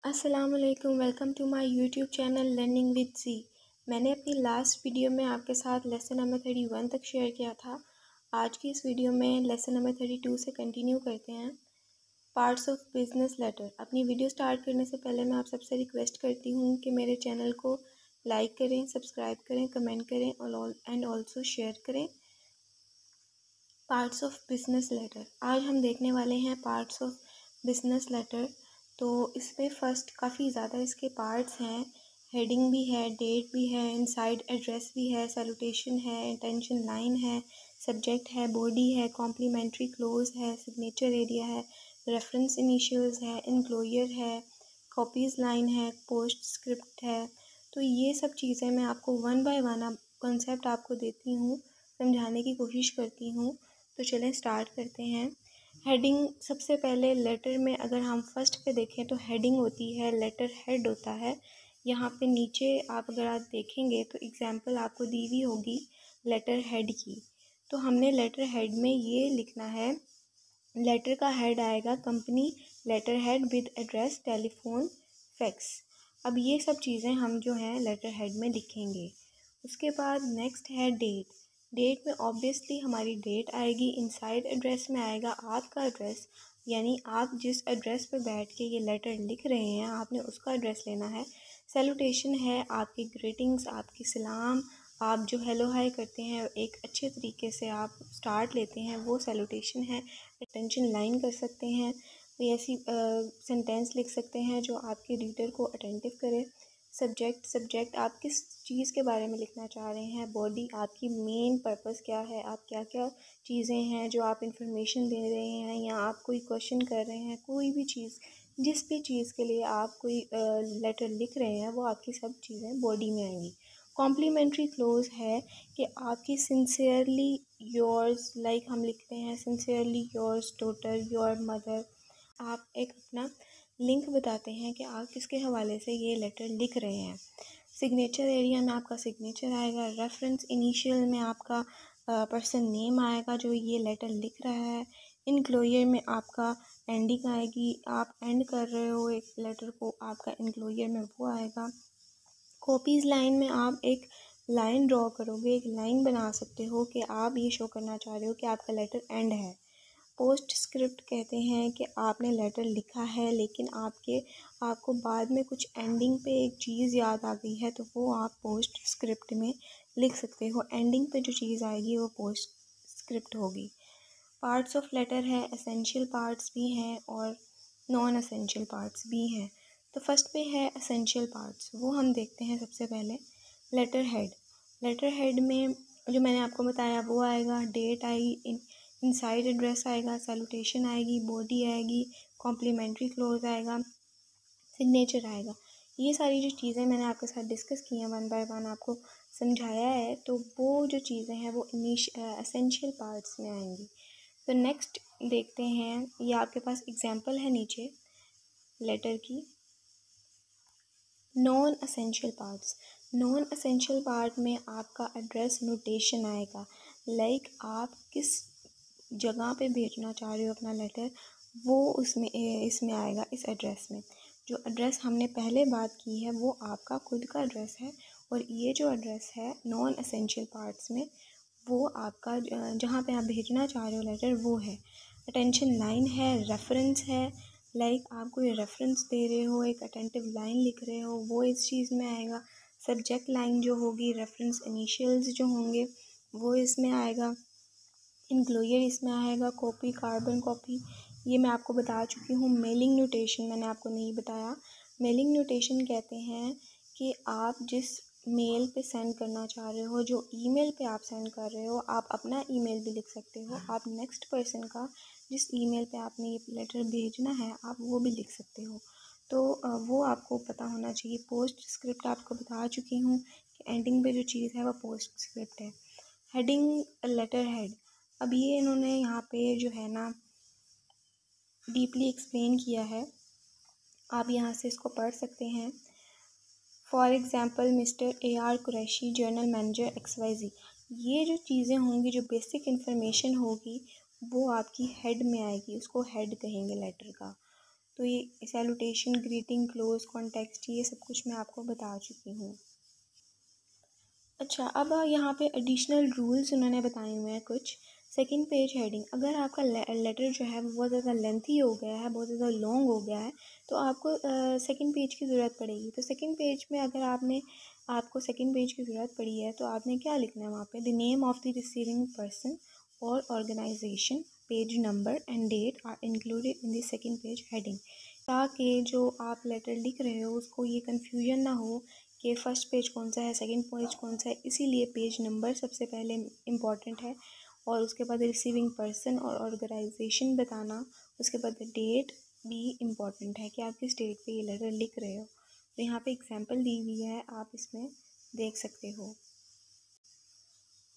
अस्सलामुअलैकुम, welcome to my YouTube channel learning with Zee. मैंने अपनी लास्ट वीडियो में आपके साथ लेसन नंबर 31 तक शेयर किया था। आज की इस वीडियो में लेसन नंबर 32 से कंटिन्यू करते हैं। Parts of business letter. अपनी वीडियो स्टार्ट करने से पहले मैं आप सबसे रिक्वेस्ट करती हूँ कि मेरे चैनल को लाइक करें, सब्सक्राइब करें, कमेंट करें एंड ऑल्सो शेयर करें। Parts of business letter. आज हम देखने वाले हैं पार्ट्स ऑफ बिजनेस लेटर। तो इसमें फ़र्स्ट काफ़ी ज़्यादा इसके पार्ट्स हैं। हेडिंग भी है, डेट भी है, इनसाइड एड्रेस भी है, सैल्यूटेशन है, इंटेंशन लाइन है, सब्जेक्ट है, बॉडी है, कॉम्प्लीमेंट्री क्लोज है, सिग्नेचर एरिया है, रेफरेंस इनिशियल्स है, इनक्लोजर है, कॉपीज़ लाइन है, पोस्ट स्क्रिप्ट है। तो ये सब चीज़ें मैं आपको वन बाय वन कॉन्सेप्ट आपको देती हूँ, समझाने की कोशिश करती हूँ। तो चलें स्टार्ट करते हैं। हेडिंग सबसे पहले लेटर में अगर हम फर्स्ट पे देखें तो हेडिंग होती है, लेटर हेड होता है। यहाँ पे नीचे अगर आप देखेंगे तो एग्जांपल आपको दी हुई होगी लेटर हेड की। तो हमने लेटर हेड में ये लिखना है, लेटर का हेड आएगा company letter head with address, telephone, fax. अब ये सब चीज़ें हम जो हैं लेटर हेड में लिखेंगे। उसके बाद नेक्स्ट है डेट। डेट में ऑब्वियसली हमारी डेट आएगी। इनसाइड एड्रेस में आएगा आपका एड्रेस, यानी आप जिस एड्रेस पे बैठ के ये लेटर लिख रहे हैं आपने उसका एड्रेस लेना है। सैल्यूटेशन है आपकी ग्रीटिंग्स, आपकी सलाम, आप जो हेलो हाय करते हैं एक अच्छे तरीके से आप स्टार्ट लेते हैं, वो सैल्यूटेशन है। अटेंशन लाइन कर सकते हैं, कोई ऐसी सेंटेंस लिख सकते हैं जो आपके रीडर को अटेंटिव करे। सब्जेक्ट आप किस चीज़ के बारे में लिखना चाह रहे हैं। बॉडी आपकी मेन पर्पस क्या है, आप क्या क्या चीज़ें हैं जो आप इंफॉर्मेशन दे रहे हैं या आप कोई क्वेश्चन कर रहे हैं, कोई भी चीज़, जिस भी चीज़ के लिए आप कोई लेटर लिख रहे हैं वो आपकी सब चीज़ें बॉडी में आएंगी। कॉम्प्लीमेंट्री क्लोज है कि आपकी सिंसियरली योर्स, लाइक हम लिखते हैं sincerely yours daughter, your mother. आप एक अपना लिंक बताते हैं कि आप किसके हवाले से ये लेटर लिख रहे हैं। सिग्नेचर एरिया में आपका सिग्नेचर आएगा। रेफरेंस इनिशियल में आपका पर्सन नेम आएगा जो ये लेटर लिख रहा है। इनक्लोजर में आपका एंडिंग आएगी, आप एंड कर रहे हो एक लेटर को, आपका इनक्लोजर में वो आएगा। कॉपीज़ लाइन में आप एक लाइन ड्रॉ करोगे, एक लाइन बना सकते हो कि आप ये शो करना चाह रहे हो कि आपका लेटर एंड है। पोस्ट स्क्रिप्ट कहते हैं कि आपने लेटर लिखा है लेकिन आपको बाद में कुछ एंडिंग पे एक चीज़ याद आ गई है, तो वो आप पोस्ट स्क्रिप्ट में लिख सकते हो। एंडिंग पे जो चीज़ आएगी वो पोस्ट स्क्रिप्ट होगी। पार्ट्स ऑफ लेटर है, एसेंशियल पार्ट्स भी हैं और नॉन एसेंशियल पार्ट्स भी हैं। तो फर्स्ट पे है एसेंशियल पार्ट्स, वो हम देखते हैं सबसे पहले। Letter head. लेटर हेड में जो मैंने आपको बताया वो आएगा, डेट आएगी, इनसाइड एड्रेस आएगा, सैल्यूटेशन आएगी, बॉडी आएगी, कॉम्प्लीमेंट्री क्लोज आएगा, सिग्नेचर आएगा। ये सारी जो चीज़ें मैंने आपके साथ डिस्कस की हैं, वन बाय वन आपको समझाया है, तो वो जो चीज़ें हैं वो एसेंशियल पार्ट्स में आएंगी। तो नेक्स्ट देखते हैं, ये आपके पास एग्जांपल है नीचे लेटर की। Non essential parts. Non essential part में आपका एड्रेस नोटेशन आएगा, लाइक आप किस जगह पे भेजना चाह रहे हो अपना लेटर, वो इसमें आएगा, इस एड्रेस में। जो एड्रेस हमने पहले बात की है वो आपका खुद का एड्रेस है, और ये जो एड्रेस है नॉन एसेंशियल पार्ट्स में वो आपका जहाँ पे आप भेजना चाह रहे हो लेटर वो है। अटेंशन लाइन है, रेफरेंस है, लाइक आप कोई रेफरेंस दे रहे हो, एक अटेंटिव लाइन लिख रहे हो, वो इस चीज़ में आएगा। सब्जेक्ट लाइन जो होगी, रेफरेंस इनिशियल्स जो होंगे वो इसमें आएगा। इनक्लोजर इसमें आएगा। कॉपी, कार्बन कॉपी, ये मैं आपको बता चुकी हूँ। मेलिंग नोटेशन मैंने आपको नहीं बताया। मेलिंग नोटेशन कहते हैं कि आप जिस मेल पे सेंड करना चाह रहे हो, जो ईमेल पे आप सेंड कर रहे हो, आप अपना ईमेल भी लिख सकते हो, आप नेक्स्ट पर्सन का जिस ईमेल पे आपने ये लेटर भेजना है आप वो भी लिख सकते हो। तो वो आपको पता होना चाहिए। पोस्ट स्क्रिप्ट आपको बता चुकी हूँ कि एंडिंग पे जो चीज़ है वो पोस्ट स्क्रिप्ट है। Heading letter head. अब ये इन्होंने यहाँ पे जो है ना डीपली एक्सप्लेन किया है, आप यहाँ से इसको पढ़ सकते हैं। For example mister AR Qureshi, journal manager XYZ। ये जो चीज़ें होंगी, जो बेसिक इन्फॉर्मेशन होगी वो आपकी हेड में आएगी, उसको हेड कहेंगे लेटर का। तो ये सैल्यूटेशन, ग्रीटिंग, क्लोज, कॉन्टेक्स्ट, ये सब कुछ मैं आपको बता चुकी हूँ। अच्छा, अब यहाँ पे एडिशनल रूल्स उन्होंने बताए हुए हैं कुछ। सेकंड पेज हेडिंग, अगर आपका लेटर जो है वो बहुत ज़्यादा लेंथी हो गया है, बहुत ज़्यादा लॉन्ग हो गया है, तो आपको सेकंड पेज की ज़रूरत पड़ेगी। तो सेकंड पेज में अगर आपको सेकंड पेज की ज़रूरत पड़ी है तो आपने क्या लिखना है वहाँ पे, the name of the receiving person और organisation, page number and date are included in the second page heading, ताकि जो आप लेटर लिख रहे हो उसको ये कन्फ्यूजन ना हो कि फ़र्स्ट पेज कौन सा है, सेकंड पेज कौन सा है। इसीलिए पेज नंबर सबसे पहले इम्पॉर्टेंट है, और उसके बाद रिसीविंग पर्सन और ऑर्गेनाइजेशन बताना, उसके बाद डेट भी इम्पॉर्टेंट है कि आप किस डेट पे ये लेटर लिख रहे हो। तो यहाँ पे एग्जांपल दी हुई है, आप इसमें देख सकते हो।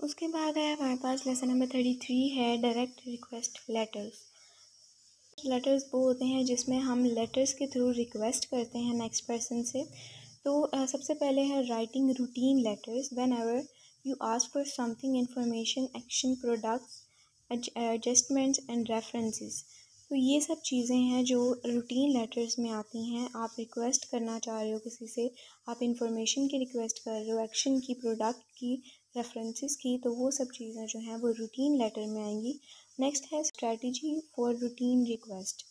उसके बाद है हमारे पास लेसन नंबर 33 है डायरेक्ट रिक्वेस्ट लेटर्स। लेटर्स वो होते हैं जिसमें हम लेटर्स के थ्रू रिक्वेस्ट करते हैं नेक्स्ट पर्सन से। तो सबसे पहले है writing routine letters when ever you ask for something, information, action, products, adjustments and references. तो ये सब चीज़ें हैं जो रूटीन लेटर्स में आती हैं। आप रिक्वेस्ट करना चाह रहे हो किसी से, आप इंफॉर्मेशन की रिक्वेस्ट कर रहे हो, एक्शन की, प्रोडक्ट की, रेफरेंसेस की, तो वो सब चीज़ें जो हैं वो रूटीन लेटर में आएंगी। नेक्स्ट है strategy for routine request.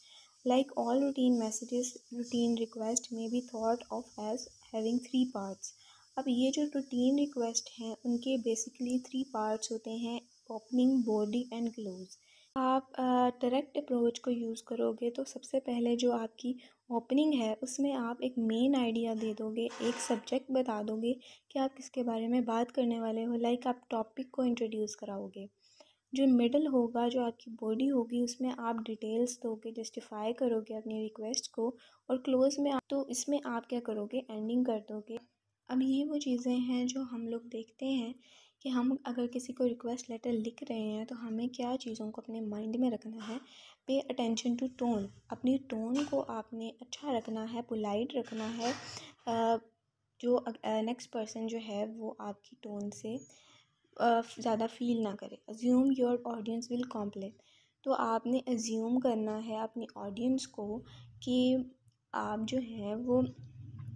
Like all routine messages, routine request may be thought of as having three parts. अब ये जो routine request हैं उनके basically three parts होते हैं, opening, body and close। आप डायरेक्ट अप्रोच को यूज़ करोगे तो सबसे पहले जो आपकी ओपनिंग है उसमें आप एक मेन आइडिया दे दोगे, एक सब्जेक्ट बता दोगे कि आप किसके बारे में बात करने वाले हो, लाइक आप टॉपिक को इंट्रोड्यूस कराओगे। जो मिडल होगा, जो आपकी बॉडी होगी, उसमें आप डिटेल्स दोगे, जस्टिफाई करोगे अपनी रिक्वेस्ट को, और क्लोज में आप, तो इसमें आप क्या करोगे, एंडिंग कर दोगे। अब ये वो चीज़ें हैं जो हम लोग देखते हैं कि हम अगर किसी को रिक्वेस्ट लेटर लिख रहे हैं तो हमें क्या चीज़ों को अपने माइंड में रखना है। पे अटेंशन टू टोन, अपनी टोन को आपने अच्छा रखना है, पोलाइट रखना है। जो नेक्स्ट पर्सन जो है वो आपकी टोन से ज़्यादा फील ना करे। Assume your audience will complain, तो आपने अज्यूम करना है अपनी ऑडियंस को कि आप जो है वो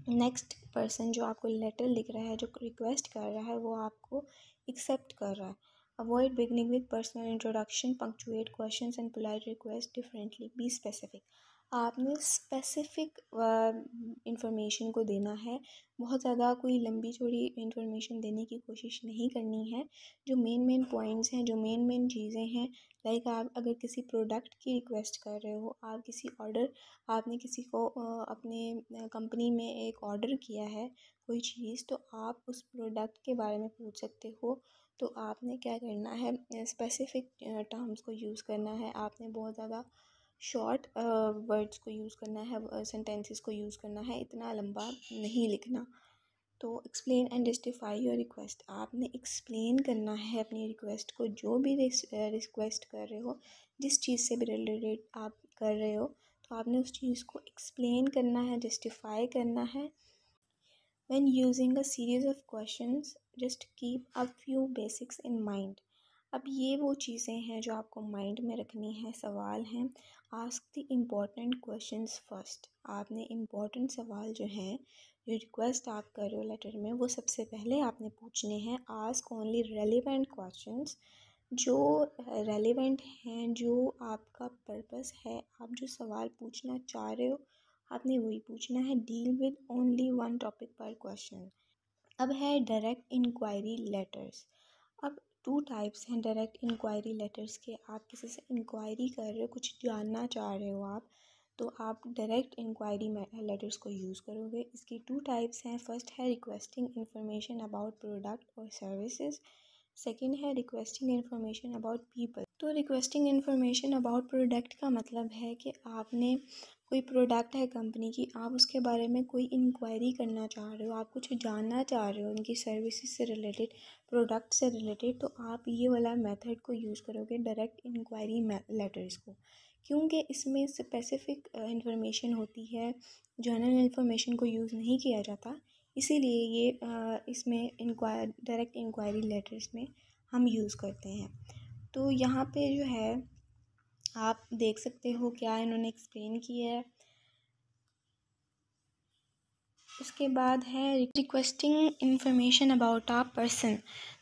नेक्स्ट पर्सन जो आपको लेटर लिख रहा है, जो रिक्वेस्ट कर रहा है, वो आपको एक्सेप्ट कर रहा है। Avoid beginning with personal introduction, punctuate questions and polite request differently, be specific. आपने स्पेसिफिक इंफॉर्मेशन को देना है, बहुत ज़्यादा कोई लंबी चौड़ी इंफॉर्मेशन देने की कोशिश नहीं करनी है। जो मेन पॉइंट्स हैं, जो मेन चीज़ें हैं, लाइक आप अगर किसी प्रोडक्ट की रिक्वेस्ट कर रहे हो, आप किसी ऑर्डर, आपने किसी को अपने कंपनी में एक ऑर्डर किया है कोई चीज़, तो आप उस प्रोडक्ट के बारे में पूछ सकते हो। तो आपने क्या करना है, स्पेसिफिक टर्म्स को यूज़ करना है। आपने बहुत ज़्यादा शॉर्ट वर्ड्स को यूज़ करना है, सेंटेंसेस को यूज़ करना है, इतना लंबा नहीं लिखना। तो explain and justify your request, आपने एक्सप्लेन करना है अपनी रिक्वेस्ट को, जो भी रिक्वेस्ट कर रहे हो, जिस चीज़ से भी रिलेटेड आप कर रहे हो, तो आपने उस चीज़ को एक्सप्लेन करना है, जस्टिफाई करना है। When using a series of questions, just keep a few basics in mind. अब ये वो चीज़ें हैं जो आपको माइंड में रखनी है, सवाल हैं। Ask the important questions first, आपने इम्पॉर्टेंट सवाल जो हैं, जो रिक्वेस्ट आप कर रहे हो लेटर में, वो सबसे पहले आपने पूछने हैं। आस्क ओनली रेलिवेंट क्वेश्चंस, जो रेलिवेंट हैं, जो आपका पर्पस है, आप जो सवाल पूछना चाह रहे हो आपने वही पूछना है। Deal with only one topic पर क्वेश्चन। अब है डायरेक्ट इंक्वायरी लेटर्स। अब टू टाइप्स हैं डायरेक्ट इंक्वायरी लेटर्स के। आप किसी से इंक्वायरी कर रहे हो, कुछ जानना चाह रहे हो आप, तो आप डायरेक्ट इंक्वायरी लेटर्स को यूज़ करोगे। इसकी टू टाइप्स हैं। फर्स्ट है रिक्वेस्टिंग इंफॉर्मेशन अबाउट प्रोडक्ट और सर्विसेज, सेकेंड है रिक्वेस्टिंग इंफॉर्मेशन अबाउट पीपल। तो रिक्वेस्टिंग इंफॉर्मेशन अबाउट प्रोडक्ट का मतलब है कि आपने कोई प्रोडक्ट है कंपनी की, आप उसके बारे में कोई इंक्वायरी करना चाह रहे हो, आप कुछ जानना चाह रहे हो उनकी सर्विसेज से रिलेटेड, प्रोडक्ट से रिलेटेड, तो आप ये वाला मेथड को यूज़ करोगे, डायरेक्ट इंक्वायरी लेटर्स को, क्योंकि इसमें स्पेसिफिक इंफॉर्मेशन होती है, जनरल इंफॉर्मेशन को यूज़ नहीं किया जाता। इसीलिए ये इसमें डायरेक्ट इंक्वायरी लेटर्स में हम यूज़ करते हैं। तो यहाँ पे जो है आप देख सकते हो क्या इन्होंने एक्सप्लेन किया है। उसके बाद है requesting information about a person.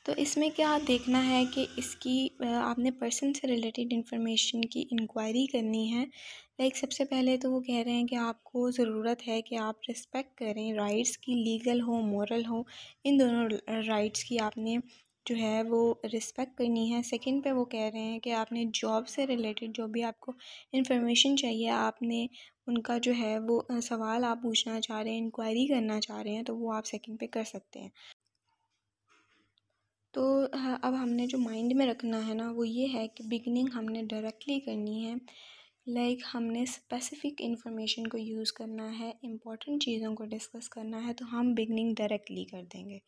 तो इसमें क्या देखना है कि इसकी आपने पर्सन से रिलेटेड इंफॉर्मेशन की इंक्वायरी करनी है। लाइक सबसे पहले तो वो कह रहे हैं कि आपको ज़रूरत है कि आप रिस्पेक्ट करें राइट्स की, लीगल हो मॉरल हो, इन दोनों राइट्स की आपने जो है वो रिस्पेक्ट करनी है। सेकंड पे वो कह रहे हैं कि आपने जॉब से रिलेटेड जो भी आपको इंफॉर्मेशन चाहिए, आपने उनका जो है वो सवाल आप पूछना चाह रहे हैं, इंक्वायरी करना चाह रहे हैं, तो वो आप सेकंड पे कर सकते हैं। तो हाँ, अब हमने जो माइंड में रखना है ना वो ये है कि बिगनिंग हमने डायरेक्टली करनी है। लाइक हमने स्पेसिफिक इंफॉर्मेशन को यूज़ करना है, इम्पॉर्टेंट चीज़ों को डिस्कस करना है, तो हम बिगनिंग डायरेक्टली कर देंगे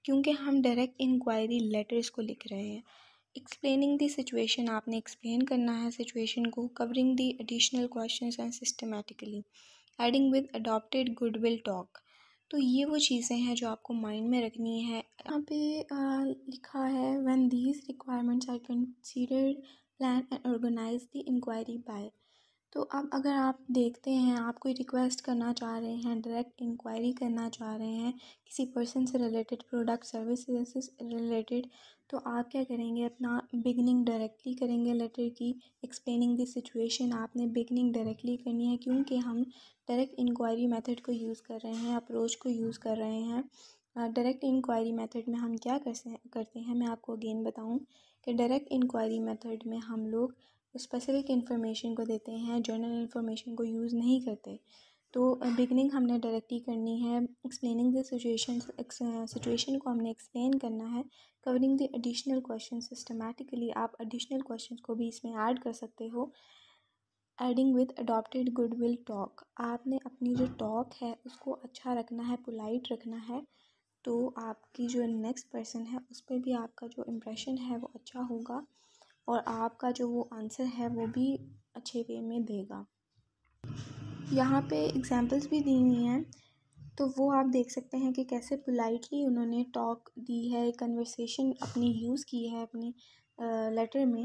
क्योंकि हम डायरेक्ट इंक्वायरी लेटर्स को लिख रहे हैं। एक्सप्लेनिंग द सिचुएशन, आपने एक्सप्लेन करना है सिचुएशन को। Covering the additional questions and systematically. Adding with adopted goodwill talk. तो ये वो चीज़ें हैं जो आपको माइंड में रखनी है। यहाँ पे लिखा है when these requirements are considered plan and organise the inquiry by. तो अब अगर आप देखते हैं, आप कोई रिक्वेस्ट करना चाह रहे हैं, डायरेक्ट इंक्वायरी करना चाह रहे हैं किसी पर्सन से रिलेटेड, प्रोडक्ट सर्विसेज से रिलेटेड, तो आप क्या करेंगे, अपना बिगनिंग डायरेक्टली करेंगे लेटर की। एक्सप्लेनिंग द सिचुएशन, आपने बिगनिंग डायरेक्टली करनी है क्योंकि हम डायरेक्ट इंक्वायरी मेथड को यूज़ कर रहे हैं, अप्रोच को यूज़ कर रहे हैं। डायरेक्ट इंक्वायरी मेथड में हम क्या करते हैं, मैं आपको अगेन बताऊं कि डायरेक्ट इंक्वायरी मेथड में हम लोग स्पेसिफिक इंफॉर्मेशन को देते हैं, जनरल इंफॉर्मेशन को यूज़ नहीं करते। तो बिगनिंग हमने डायरेक्टली करनी है। एक्सप्लेनिंग द सिचुएशन को हमने एक्सप्लेन करना है। Covering the additional question systematically, आप एडिशनल क्वेश्चन को भी इसमें ऐड कर सकते हो। Adding with adopted goodwill talk, आपने अपनी जो टॉक है उसको अच्छा रखना है, पोलाइट रखना है, तो आपकी जो नेक्स्ट पर्सन है उस पर भी आपका जो इम्प्रेशन है वो अच्छा होगा और आपका जो वो आंसर है वो भी अच्छे वे में देगा। यहाँ पे एग्जांपल्स भी दी हुई हैं, तो वो आप देख सकते हैं कि कैसे पोलाइटली उन्होंने टॉक दी है, कन्वर्सेशन अपनी यूज़ की है अपनी लेटर में।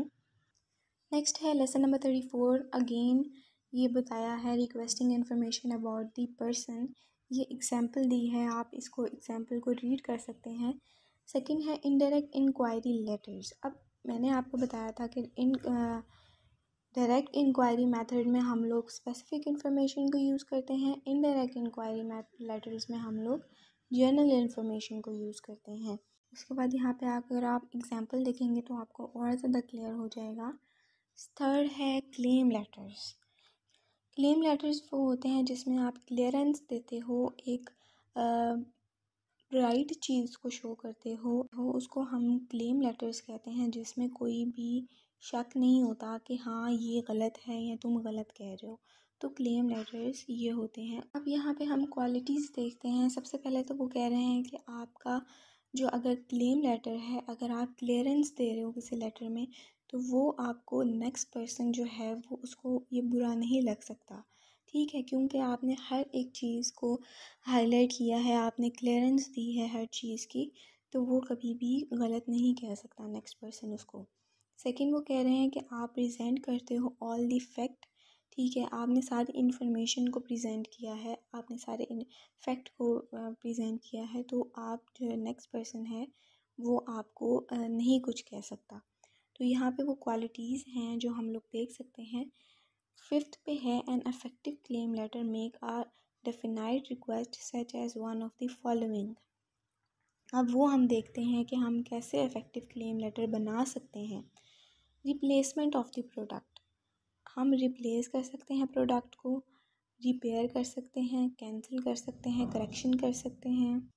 नेक्स्ट है लेसन नंबर 34। अगेन ये बताया है requesting information about the person. ये एग्जांपल दी है, आप इसको एग्जांपल को रीड कर सकते हैं। सेकंड है इनडायरेक्ट इंक्वायरी लेटर्स। अब मैंने आपको बताया था कि डायरेक्ट इंक्वायरी मेथड में हम लोग स्पेसिफिक इंफॉर्मेशन को यूज़ करते हैं, इनडायरेक्ट इंक्वायरी लेटर्स में हम लोग जनरल इंफॉर्मेशन को यूज़ करते हैं। उसके बाद यहाँ पे अगर आप एग्जांपल देखेंगे तो आपको और ज़्यादा क्लियर हो जाएगा। थर्ड है क्लेम लेटर्स। क्लेम लेटर्स वो होते हैं जिसमें आप क्लियरेंस देते हो, एक राइट चीज़ को शो करते हो, उसको हम क्लेम लेटर्स कहते हैं, जिसमें कोई भी शक नहीं होता कि हाँ ये गलत है या तुम गलत कह रहे हो। तो क्लेम लेटर्स ये होते हैं। अब यहाँ पे हम क्वालिटीज़ देखते हैं। सबसे पहले तो वो कह रहे हैं कि आपका जो अगर क्लेम लेटर है, अगर आप क्लियरेंस दे रहे हो किसी लेटर में, तो वो आपको नेक्स्ट पर्सन जो है वो उसको ये बुरा नहीं लग सकता, ठीक है, क्योंकि आपने हर एक चीज़ को हाईलाइट किया है, आपने क्लियरेंस दी है हर चीज़ की, तो वो कभी भी गलत नहीं कह सकता नेक्स्ट पर्सन उसको। सेकंड वो कह रहे हैं कि आप प्रेजेंट करते हो ऑल दी फैक्ट, ठीक है, आपने सारी इन्फॉर्मेशन को प्रेजेंट किया है, आपने सारे फैक्ट को प्रेजेंट किया है, तो आप जो नेक्स्ट पर्सन है वो आपको नहीं कुछ कह सकता। तो यहाँ पे वो क्वालिटीज़ हैं जो हम लोग देख सकते हैं। फिफ्थ पे है an effective claim letter make a definite request such as one of the following. अब वो हम देखते हैं कि हम कैसे इफ़ेक्टिव क्लेम लेटर बना सकते हैं। रिप्लेसमेंट ऑफ द प्रोडक्ट, हम रिप्लेस कर सकते हैं प्रोडक्ट को, रिपेयर कर सकते हैं, कैंसिल कर सकते हैं, करेक्शन कर सकते हैं।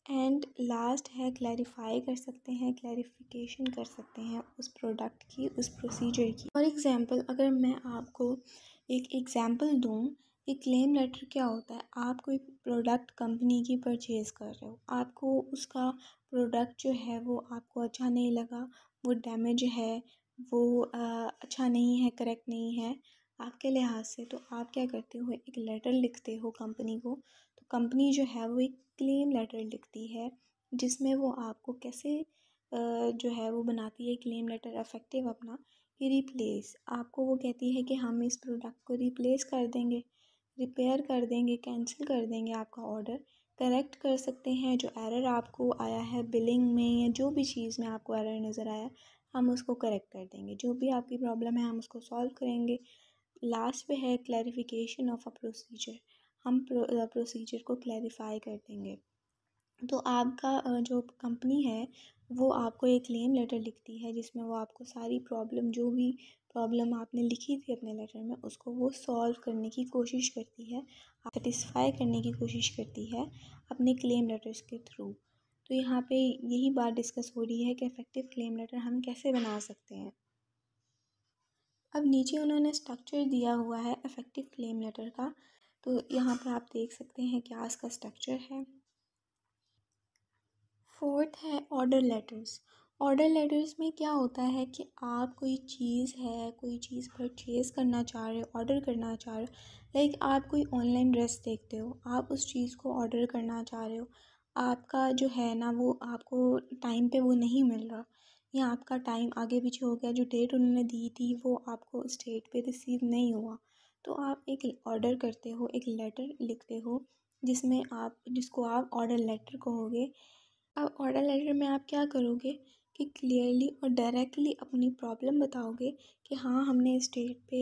एंड लास्ट है क्लैरिफाई कर सकते हैं, क्लैरिफिकेशन कर सकते हैं उस प्रोडक्ट की, उस प्रोसीजर की। फॉर एग्ज़ाम्पल अगर मैं आपको एक एग्ज़ाम्पल दूँ कि क्लेम लेटर क्या होता है। आप कोई प्रोडक्ट कंपनी की परचेज़ कर रहे हो, आपको उसका प्रोडक्ट जो है वो आपको अच्छा नहीं लगा, वो डैमेज है, वो अच्छा नहीं है, करेक्ट नहीं है आपके लिहाज से, तो आप क्या करते हो, एक लेटर लिखते हो कंपनी को। तो कंपनी जो है वो एक क्लेम लेटर लिखती है जिसमें वो आपको कैसे जो है वो बनाती है क्लेम लेटर इफेक्टिव अपना, कि रिप्लेस, आपको वो कहती है कि हम इस प्रोडक्ट को रिप्लेस कर देंगे। रिपेयर कर देंगे, कैंसिल कर देंगे आपका ऑर्डर, करेक्ट कर सकते हैं। जो एरर आपको आया है बिलिंग में या जो भी चीज़ में आपको एरर नज़र आया, हम उसको करेक्ट कर देंगे। जो भी आपकी प्रॉब्लम है हम उसको सॉल्व करेंगे। लास्ट पे है क्लैरिफिकेशन ऑफ अ प्रोसीजर। हम प्रोसीजर को क्लैरिफाई कर देंगे। तो आपका जो कंपनी है वो आपको एक क्लेम लेटर लिखती है, जिसमें वो आपको सारी प्रॉब्लम, जो भी प्रॉब्लम आपने लिखी थी अपने लेटर में, उसको वो सॉल्व करने की कोशिश करती है, सेटिस्फाई करने की कोशिश करती है अपने क्लेम लेटर्स के थ्रू। तो यहाँ पे यही बात डिस्कस हो रही है कि इफ़ेक्टिव क्लेम लेटर हम कैसे बना सकते हैं। अब नीचे उन्होंने स्ट्रक्चर दिया हुआ है इफ़ेक्टिव क्लेम लेटर का, तो यहाँ पर आप देख सकते हैं क्या इसका स्ट्रक्चर है। फोर्थ है ऑर्डर लेटर्स। ऑर्डर लेटर्स में क्या होता है कि आप कोई चीज़ है, कोई चीज़ परचेज़ करना चाह रहे हो, ऑर्डर करना चाह रहे हो। लाइक आप कोई ऑनलाइन ड्रेस देखते हो, आप उस चीज़ को ऑर्डर करना चाह रहे हो, आपका जो है ना वो आपको टाइम पे वो नहीं मिल रहा, या आपका टाइम आगे पीछे हो गया, जो डेट उन्होंने दी थी वो आपको उस डेट पे रिसीव नहीं हुआ, तो आप एक ऑर्डर करते हो, एक लेटर लिखते हो, जिसको आप ऑर्डर लेटर कहोगे। अब ऑर्डर लेटर में आप क्या करोगे कि क्लियरली और डायरेक्टली अपनी प्रॉब्लम बताओगे कि हाँ, हमने इस डेट पे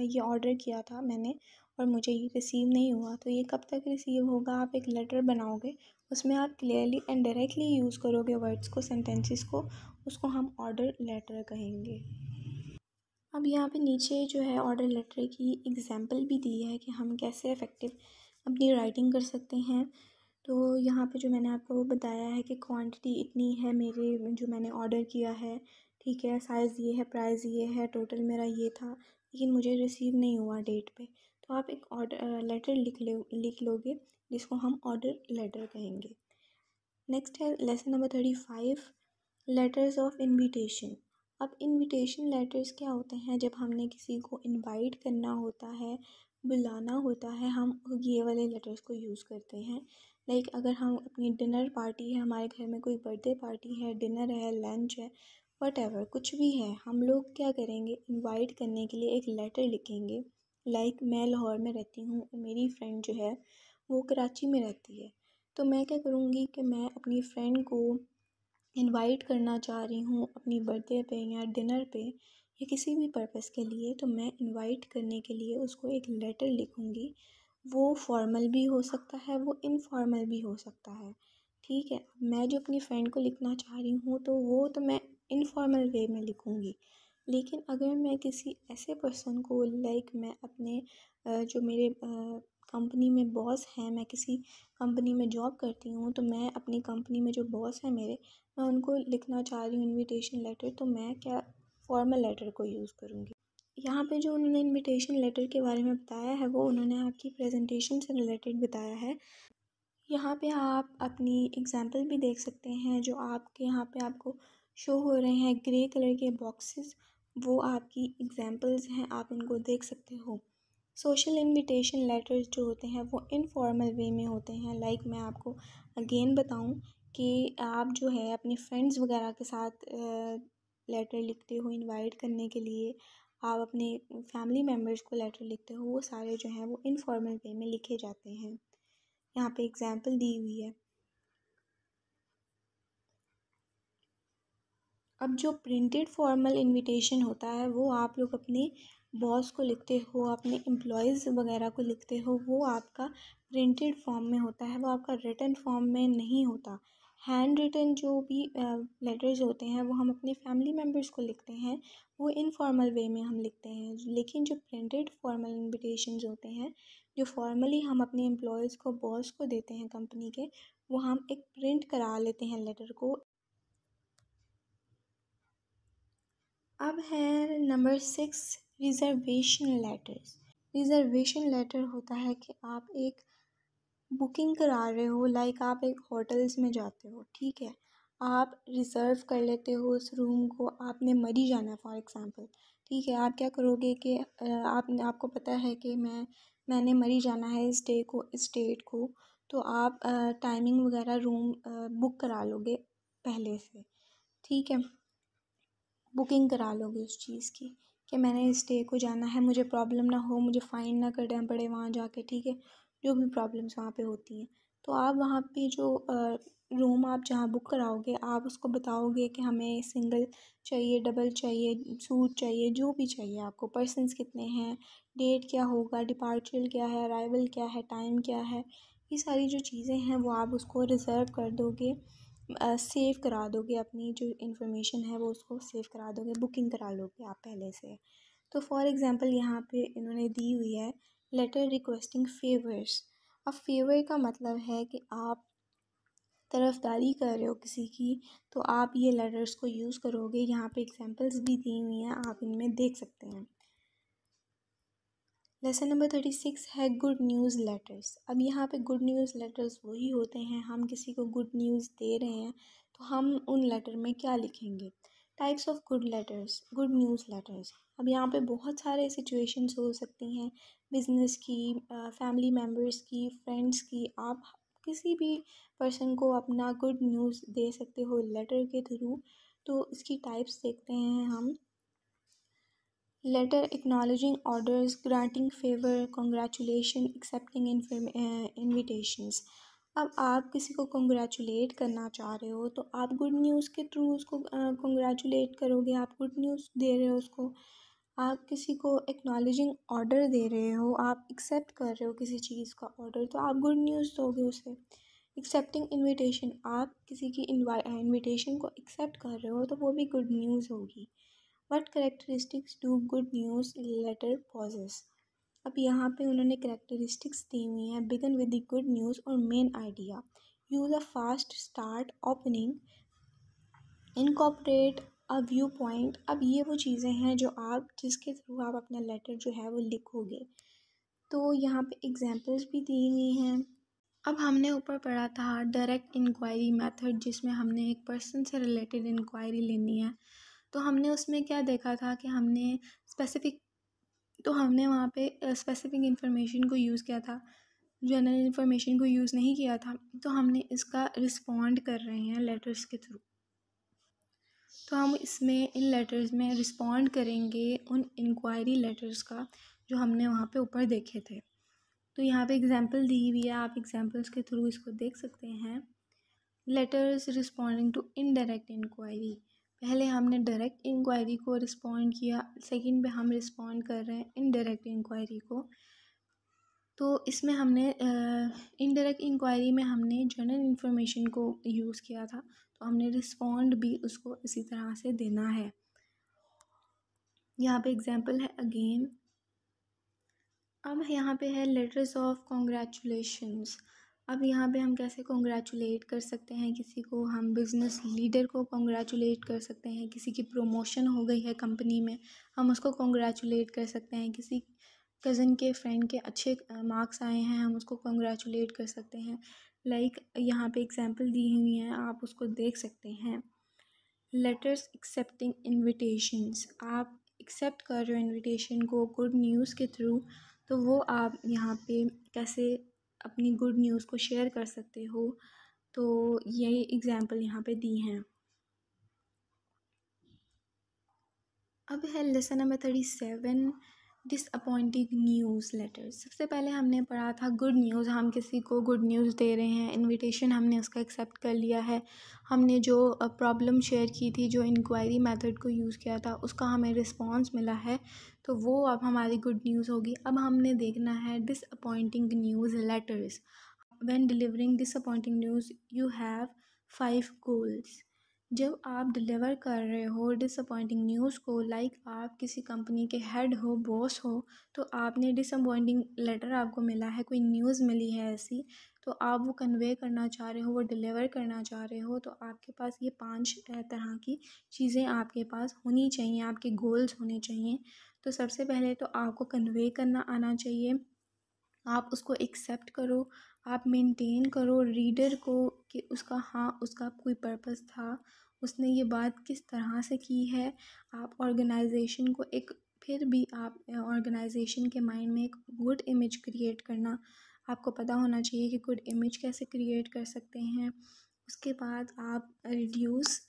ये ऑर्डर किया था मैंने, और मुझे ये रिसीव नहीं हुआ, तो ये कब तक रिसीव होगा। आप एक लेटर बनाओगे, उसमें आप क्लियरली एंड डायरेक्टली यूज़ करोगे वर्ड्स को, सेंटेंसेस को, उसको हम ऑर्डर लेटर कहेंगे। अब यहाँ पे नीचे जो है ऑर्डर लेटर की एग्जांपल भी दी है कि हम कैसे इफ़ेक्टिव अपनी राइटिंग कर सकते हैं। तो यहाँ पे जो मैंने आपको बताया है कि क्वांटिटी इतनी है मेरे, जो मैंने ऑर्डर किया है, ठीक है, साइज़ ये है, प्राइस ये है, टोटल मेरा ये था, लेकिन मुझे रिसीव नहीं हुआ डेट पे। तो आप एक ऑर्डर लेटर लिख लोगे, जिसको हम ऑर्डर लेटर कहेंगे। नेक्स्ट है lesson number 35, letters of invitation. अब इनविटेशन लेटर्स क्या होते हैं, जब हमने किसी को इनवाइट करना होता है, बुलाना होता है, हम ये वाले लेटर्स को यूज़ करते हैं। लाइक अगर हम अपनी डिनर पार्टी है, हमारे घर में कोई बर्थडे पार्टी है, डिनर है, लंच है, वट कुछ भी है, हम लोग क्या करेंगे, इनवाइट करने के लिए एक लेटर लिखेंगे। लाइक मैं लाहौर में रहती हूँ और मेरी फ्रेंड जो है वो कराची में रहती है, तो मैं क्या करूँगी कि मैं अपनी फ्रेंड को इनवाइट करना चाह रही हूँ अपनी बर्थडे पे या डिनर पे या किसी भी पर्पस के लिए, तो मैं इनवाइट करने के लिए उसको एक लेटर लिखूँगी। वो फॉर्मल भी हो सकता है, वो इनफॉर्मल भी हो सकता है, ठीक है। मैं जो अपनी फ्रेंड को लिखना चाह रही हूँ तो वो तो मैं इनफॉर्मल वे में लिखूँगी, लेकिन अगर मैं किसी ऐसे पर्सन को, लाइक मैं अपने जो मेरे कंपनी में बॉस हैं, मैं किसी कंपनी में जॉब करती हूँ, तो मैं अपनी कंपनी में जो बॉस हैं मेरे, मैं उनको लिखना चाह रही हूँ इनविटेशन लेटर, तो मैं क्या फॉर्मल लेटर को यूज़ करूँगी। यहाँ पे जो उन्होंने इनविटेशन लेटर के बारे में बताया है वो उन्होंने आपकी प्रेजेंटेशन से रिलेटेड बताया है। यहाँ पे आप अपनी एग्जांपल भी देख सकते हैं, जो आपके यहाँ पे आपको शो हो रहे हैं ग्रे कलर के बॉक्सेस, वो आपकी एग्जांपल्स हैं, आप इनको देख सकते हो। सोशल इनविटेशन लेटर्स जो होते हैं वो इनफॉर्मल वे में होते हैं। लाइक मैं आपको अगेन बताऊं कि आप जो है अपनी फ्रेंड्स वगैरह के साथ लेटर लिखते हो इनवाइट करने के लिए, आप अपने फैमिली मेम्बर्स को लेटर लिखते हो, वो सारे जो हैं वो इनफॉर्मल वे में लिखे जाते हैं। यहाँ पे एग्जांपल दी हुई है। अब जो प्रिंटेड फॉर्मल इनविटेशन होता है वो आप लोग अपने बॉस को लिखते हो, अपने एम्प्लॉयज़ वगैरह को लिखते हो, वो आपका प्रिंटेड फॉर्म में होता है, वो आपका रिटन फॉर्म में नहीं होता। हैंड रिटन जो भी लेटर्स होते हैं वो हम अपने फैमिली मेम्बर्स को लिखते हैं, वो इनफॉर्मल वे में हम लिखते हैं। लेकिन जो प्रिंटेड फॉर्मल इनविटेशंस होते हैं, जो फॉर्मली हम अपने एम्प्लॉयज़ को, बॉस को देते हैं कंपनी के, वो हम एक प्रिंट करा लेते हैं लेटर को। अब है number 6, reservation letters. Reservation letter होता है कि आप एक बुकिंग करा रहे हो, लाइक आप एक होटल्स में जाते हो, ठीक है, आप रिज़र्व कर लेते हो उस रूम को, आपने मरी जाना है फॉर एग्ज़ाम्पल, ठीक है। आप क्या करोगे कि आपको पता है कि मैंने मरी जाना है इस डे को, इस डेट को, तो आप टाइमिंग वगैरह रूम बुक करा लोगे पहले से, ठीक है, बुकिंग करा लोगे उस चीज़ की कि मैंने इस डे को जाना है, मुझे प्रॉब्लम ना हो, मुझे फ़ाइन ना करना पड़े वहाँ जाके, ठीक है, जो भी प्रॉब्लम्स वहाँ पे होती हैं। तो आप वहाँ पे जो रूम आप जहाँ बुक कराओगे, आप उसको बताओगे कि हमें सिंगल चाहिए, डबल चाहिए, सूट चाहिए, जो भी चाहिए आपको, पर्सन्स कितने हैं, डेट क्या होगा, डिपार्चर क्या है, अराइवल क्या है, टाइम क्या है, ये सारी जो चीज़ें हैं वो आप उसको रिज़र्व कर दोगे, सेव करा दोगे, अपनी जो इन्फॉर्मेशन है वो उसको सेव करा दोगे, बुकिंग करा लोगे आप पहले से। तो फॉर एग्ज़ाम्पल यहाँ पे इन्होंने दी हुई है लेटर रिक्वेस्टिंग फेवर्स। अब फेवर का मतलब है कि आप तरफदारी कर रहे हो किसी की, तो आप ये लेटर्स को यूज़ करोगे। यहाँ पे एग्जांपल्स भी दी हुई हैं, आप इनमें देख सकते हैं। लेसन नंबर 36 है गुड न्यूज़ लेटर्स। अब यहाँ पे गुड न्यूज़ लेटर्स वही होते हैं, हम किसी को गुड न्यूज़ दे रहे हैं तो हम उन लेटर में क्या लिखेंगे। Types of good letters, good news letters. अब यहाँ पे बहुत सारे सिचुएशंस हो सकती हैं, बिजनेस की, फैमिली मेम्बर्स की, फ्रेंड्स की। आप किसी भी पर्सन को अपना गुड न्यूज़ दे सकते हो लेटर के थ्रू। तो इसकी टाइप्स देखते हैं हम। Letter acknowledging orders, granting favour, congratulation, accepting invitations. अब आप किसी को कॉन्ग्रेचुलेट करना चाह रहे हो तो आप गुड न्यूज़ के थ्रू उसको कॉन्ग्रेचुलेट करोगे, आप गुड न्यूज़ दे रहे हो उसको। आप किसी को एक्नॉलेजिंग ऑर्डर दे रहे हो, आप एक्सेप्ट कर रहे हो किसी चीज़ का ऑर्डर, तो आप गुड न्यूज़ दोगे उसे। एक्सेप्टिंग इनविटेशन, आप किसी की इनविटेशन को एक्सेप्ट कर रहे हो तो वो भी गुड न्यूज़ होगी। What characteristics do good news letter possess. अब यहाँ पे उन्होंने करेक्टरिस्टिक्स दी हुई हैं। Begin with the good news और main idea, use a fast start opening, incorporate a view point. अब ये वो चीज़ें हैं जो आप जिसके थ्रू आप अपना लेटर जो है वो लिखोगे। तो यहाँ पे एग्जांपल्स भी दी हुई हैं। अब हमने ऊपर पढ़ा था डायरेक्ट इंक्वायरी मेथड, जिसमें हमने एक पर्सन से रिलेटेड इंक्वायरी लेनी है। तो हमने उसमें क्या देखा था कि हमने स्पेसिफ़िक, तो हमने वहाँ पे स्पेसिफ़िक इंफॉर्मेशन को यूज़ किया था, जनरल इंफॉर्मेशन को यूज़ नहीं किया था। तो हमने इसका रिस्पॉन्ड कर रहे हैं लेटर्स के थ्रू। तो हम इसमें इन लेटर्स में रिस्पॉन्ड करेंगे उन इंक्वायरी लेटर्स का जो हमने वहाँ पे ऊपर देखे थे। तो यहाँ पे एग्जांपल दी हुई है, आप एग्जांपल्स के थ्रू इसको देख सकते हैं। Letters responding to indirect inquiry, पहले हमने डायरेक्ट इंक्वायरी को रिस्पॉन्ड किया, सेकंड पे हम रिस्पॉन्ड कर रहे हैं इनडायरेक्ट इंक्वायरी को। तो इसमें हमने इनडायरेक्ट इंक्वायरी में हमने जनरल इन्फॉर्मेशन को यूज़ किया था, तो हमने रिस्पॉन्ड भी उसको इसी तरह से देना है। यहाँ पे एग्जांपल है अगेन। अब यहाँ पे है लेटर्स ऑफ कॉन्ग्रेचुलेशंस। अब यहाँ पे हम कैसे कॉन्ग्रेचुलेट कर सकते हैं किसी को, हम बिज़नेस लीडर को कॉन्ग्रेचुलेट कर सकते हैं, किसी की प्रमोशन हो गई है कंपनी में, हम उसको कॉन्ग्रेचुलेट कर सकते हैं, किसी कज़न के फ्रेंड के अच्छे मार्क्स आए हैं, हम उसको कॉन्ग्रेचुलेट कर सकते हैं। लाइक यहाँ पे एग्जांपल दी हुई हैं, आप उसको देख सकते हैं। लेटर्स एक्सेप्टिंग इन्विटेशंस, आप एक्सेप्ट कर रहे हो इन्विटेशन को गुड न्यूज़ के थ्रू, तो वो आप यहाँ पे कैसे अपनी गुड न्यूज़ को शेयर कर सकते हो। तो ये एग्जांपल यहाँ पे दी हैं। अब है lesson number 37, disappointing news letters. सबसे पहले हमने पढ़ा था गुड न्यूज़, हम किसी को गुड न्यूज़ दे रहे हैं, इनविटेशन हमने उसका एक्सेप्ट कर लिया है, हमने जो प्रॉब्लम शेयर की थी, जो इंक्वायरी मेथड को यूज़ किया था, उसका हमें रिस्पांस मिला है, तो वो अब हमारी गुड न्यूज़ होगी। अब हमने देखना है disappointing news letters. When delivering disappointing news you have 5 goals. जब आप डिलीवर कर रहे हो डिसअपॉइंटिंग न्यूज़ को, लाइक आप किसी कंपनी के हेड हो, बॉस हो, तो आपने डिसअपॉइंटिंग लेटर आपको मिला है, कोई न्यूज़ मिली है ऐसी, तो आप वो कन्वे करना चाह रहे हो, वो डिलीवर करना चाह रहे हो, तो आपके पास ये 5 तरह की चीज़ें आपके पास होनी चाहिए, आपके गोल्स होने चाहिए। तो सबसे पहले तो आपको कन्वे करना आना चाहिए, आप उसको एक्सेप्ट करो, आप मेंटेन करो रीडर को कि उसका, हाँ, उसका कोई पर्पस था, उसने ये बात किस तरह से की है। आप ऑर्गेनाइजेशन को एक, फिर भी आप ऑर्गेनाइजेशन के माइंड में एक गुड इमेज क्रिएट करना आपको पता होना चाहिए कि गुड इमेज कैसे क्रिएट कर सकते हैं। उसके बाद आप reduce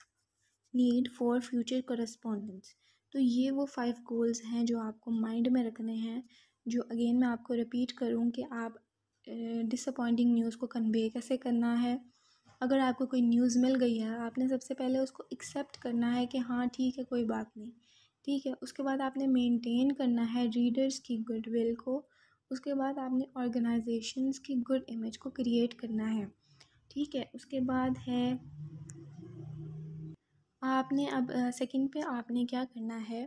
need for future correspondence, तो ये वो 5 गोल्स हैं जो आपको माइंड में रखने हैं, जो अगेन मैं आपको रिपीट करूँ कि आप डिसअपॉइंटिंग न्यूज़ को कन्वे कैसे करना है। अगर आपको कोई न्यूज़ मिल गई है, आपने सबसे पहले उसको एक्सेप्ट करना है कि हाँ ठीक है, कोई बात नहीं, ठीक है। उसके बाद आपने मेंटेन करना है रीडर्स की गुडविल को। उसके बाद आपने ऑर्गेनाइजेशंस की गुड इमेज को क्रिएट करना है, ठीक है। उसके बाद है आपने अब सेकंड पे आपने क्या करना है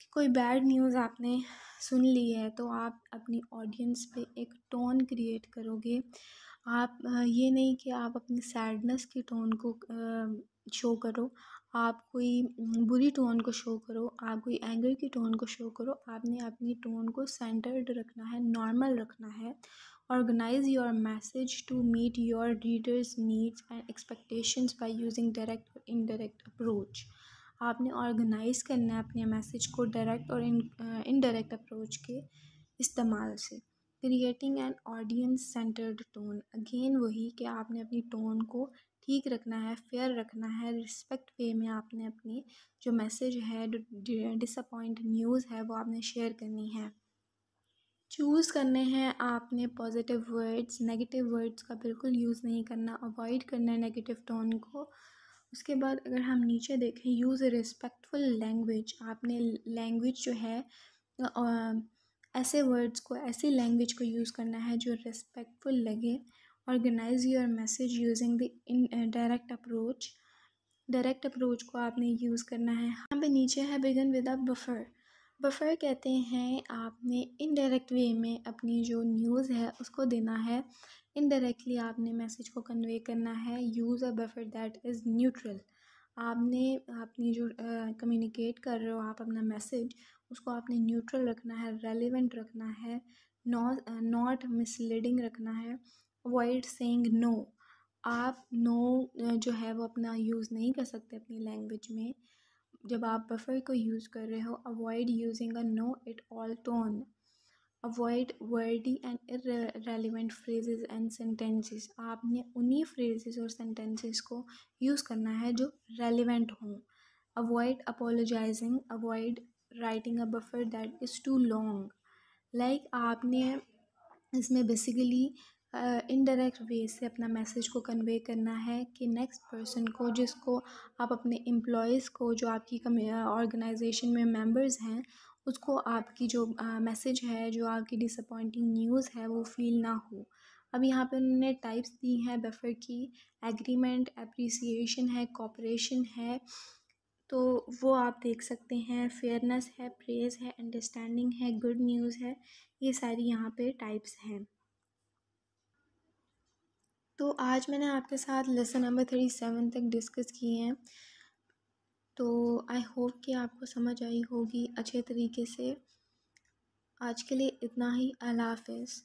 कि कोई बैड न्यूज़ आपने सुन ली है तो आप अपनी ऑडियंस पे एक टोन क्रिएट करोगे। आप ये नहीं कि आप अपनी सैडनेस की टोन को शो करो, आप कोई बुरी टोन को शो करो, आप कोई एंगर की टोन को शो करो। आपने अपनी टोन को सेंटर्ड रखना है, नॉर्मल रखना है। Organise your message to meet your readers needs and expectations by using direct और इनडायरेक्ट अप्रोच। आपने ऑर्गेनाइज करना है अपने मैसेज को डायरेक्ट और इनडायरेक्ट अप्रोच के इस्तेमाल से। Creating an audience centred tone, again वही कि आपने अपनी टोन को ठीक रखना है, फेयर रखना है, रिस्पेक्ट वे में आपने अपनी जो मैसेज है, डिसअपॉइंट न्यूज़ है, वो आपने शेयर करनी है। चूज़ करने हैं आपने पॉजिटिव वर्ड्स, नेगेटिव वर्ड्स का बिल्कुल यूज़ नहीं करना, अवॉइड करना है नेगेटिव टोन को। उसके बाद अगर हम नीचे देखें, यूज़ रिस्पेक्टफुल लैंग्वेज। आपने लैंग्वेज जो है ऐसे वर्ड्स को, ऐसी लैंग्वेज को यूज़ करना है जो रिस्पेक्टफुल लगे। Organise your message using the indirect approach. Direct approach को आपने यूज़ करना है। यहाँ पे नीचे है begin with a buffer. Buffer कहते हैं आपने इनडायरेक्ट वे में अपनी जो न्यूज़ है उसको देना है, इनडायरेक्टली आपने मैसेज को कन्वे करना है। Use a buffer that is neutral. आपने अपनी जो कम्युनिकेट कर रहे हो आप अपना मैसेज, उसको आपने न्यूट्रल रखना है, रेलिवेंट रखना है, नॉट मिसलीडिंग रखना है। Avoid saying no. आप नो जो है वो अपना यूज़ नहीं कर सकते अपनी लैंग्वेज में जब आप बफर को यूज़ कर रहे हो। Avoid using a know it all tone. Avoid wordy and irrelevant phrases and sentences. आपने उन्हीं फ्रेजेस और सेंटेंसेस को यूज़ करना है जो रेलिवेंट हों। Avoid apologising. Avoid writing a buffer that is too long. Like आपने इसमें बेसिकली इनडायरेक्ट वे से अपना मैसेज को कन्वे करना है कि नेक्स्ट पर्सन को, जिसको आप अपने एम्प्लॉयज़ को, जो आपकी ऑर्गेनाइजेशन में मेंबर्स हैं, उसको आपकी जो मैसेज है, जो आपकी डिसअपॉइंटिंग न्यूज़ है, वो फील ना हो। अब यहाँ पे उन्होंने टाइप्स दी हैं बफर की, एग्रीमेंट, एप्रिसिएशन है, कॉपरेशन है, तो वो आप देख सकते हैं। फेयरनेस है, प्रेज़ है, अंडरस्टैंडिंग है, गुड न्यूज़ है, ये सारी यहाँ पे टाइप्स हैं। तो आज मैंने आपके साथ लेसन नंबर 37 तक डिस्कस किए हैं, तो आई होप कि आपको समझ आई होगी अच्छे तरीके से। आज के लिए इतना ही। अल्लाह हाफ़िज़।